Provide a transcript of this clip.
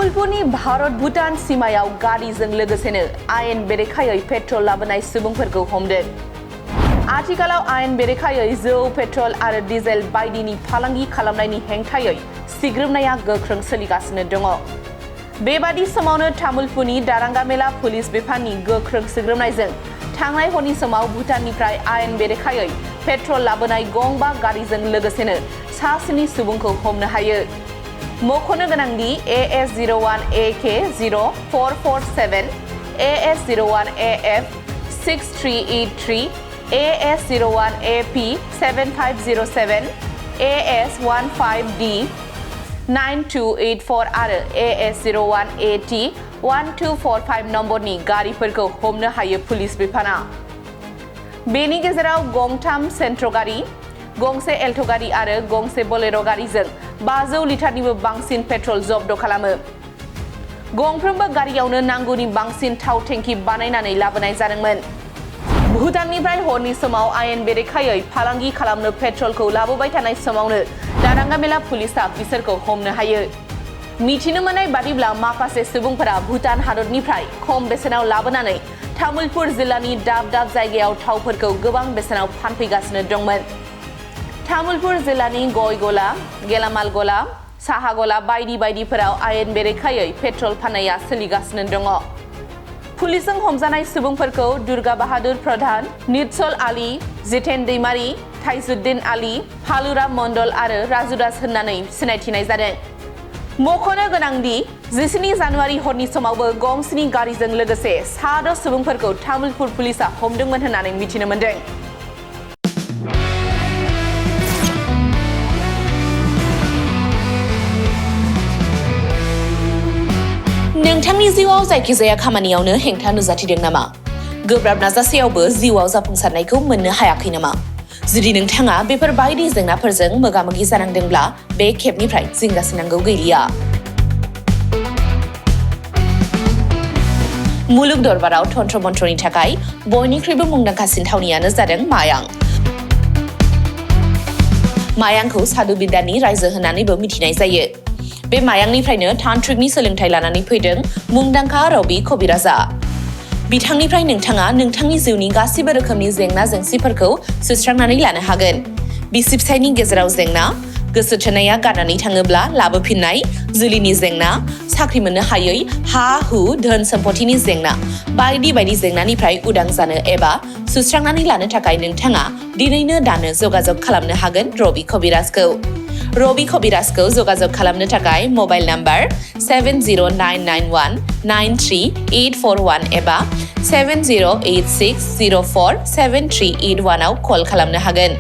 तामुलपुरनि भारत भुटान सीमायाव गारिजों लोगोसेनो आयेन बेरेखायै पेट्रल लाबोनाय सुबुंफोरखौ हमदों। आथिखालाव आयेन बेरेखायै जौ, पेट्रल आरो डिजेल बायदिनि फालांगि खालामनायनि हेंथायै सिग्रोमनाया गोख्रों सोलिगासिनो दङ। बेबादि समावनो तामुलपुरनि दारांगामेला पुलिस बिफाननि गोख्रों सिग्रोमनायजों थांनाय हरनि समाव भुटाननिफ्राय आयेन बेरेखायै पेट्रल लाबोनाय गंबा गारिजों लोगोसेनो सा 7 सुबुंखौ हमनो हायो। मख'नो गोनांदि AS01AK0447, AS01AF 6383, AS01AP7507, AS15D 9284 आरो AS01AT 1245 नम्बरनि गारिफोरखौ हमनो हायो पुलिस बिफाना। बेनि गेजेराव गंथाम सेन्ट्र गारि, गंसे एल्ट' गारि आरो गंसे बोलेर' गारिजों 500 लिटारनिबो बांसिन पेट्रल जब्द खालामो। गंफ्रोमबो गारियावनो नांगौनि बांसिन थाव टेंकि बानायनानै लाबोनाय जादोंमोन। भुटाननिफ्राय हरनि समाव आयेन बेरेखायै फालांगि खालामनो पेट्रलखौ लाबोबाय थानाय समावनो दारांगामेला पुलिसआ बिसोरखौ हमनो हायो। मिथिनो मोननाय बादिब्ला माखासे सुबुंफोरा भुटान हादरनिफ्राय खम बेसेनाव लाबोनानै तामुलपुर जिल्लानि दाब दाब जायगायाव थावफोरखौ गोबां बेसेनाव फानफैगासिनो दंमोन। तामुलपुर जिल्लानि गय गला, गेलामाल गला, साहा गला बायदि बायदिफोराव आयेन बेरेखायै पेट्रल फाननाया सोलिगासिनो दङ। पुलिसजों हमजानाय सुबुंफोरखौ दुर्गा बाहादुर प्रधान, नित्सल आली, जितेन दैमारी, थाइजुद्दिन आली, फालुराम मण्डल आरो राजु दास होननानै सिनायथिनाय जादों। मख'नो गोनांदि 14 जानुवारि हरनि समावबो गंसेनि गारिजों लोगोसे सा 6 सुबुंफोरखौ तामुलपुर पुलिसआ हमदोंमोन होननानै मिथिनो मोन्दों। नोंथांनि जिउआव जायखिजाया खामानियावनो हेंथा नुजाथिदों नामा? गोब्राब नाजासेयावबो जिउआव जाफुंसारनायखौ मोननो हायाखै नामा? जुदि नोंथाङा बेफोर बायदि जेंनाफोरजों मोगा-मोगि जानांदोंब्ला बे खेबनिफ्राय जिंगासिनांगौ गैलिया। मुलुग दरबाराव तन्त्र मन्त्रनि थाखाय बयनिख्रुइबो मुंदांखासिन थावनियानो जादों मायां। मायांखौ साधु बिद्यानि रायजो होननानैबो मिथिनाय जायो। बे मायांनिफ्रायनो तान्त्रिकनि सोलोंथाइ लानानै फैदों मुंदांखा रबि कबिराजआ। बिथांनिफ्राय नोंथाङा नोंथांनि जिउनि गासिबो रोखोमनि जेंना जेंसिफोरखौ सुस्रांनानै लानो हागोन। बिसि-फिसायनि गेजेराव जेंना, गोसो थोनाया गारनानै थाङोब्ला लाबोफिननाय, जुलिनि जेंना, साख्रि मोननो हायै, हा-हु, धोन सम्पथिनि जेंना बायदि बायदि जेंनानिफ्राय उदां जानो एबा सुस्रांनानै लानो थाखाय नोंथाङा दिनैनो दानो जगाजग खालामनो हागोन रबि कबिराजखौ। रबि कबिराजखौ जगाजग खालामनो थाखाय मबाइल नाम्बार 7099193841 एबा 7086047381 आव कल खालामनो हागोन।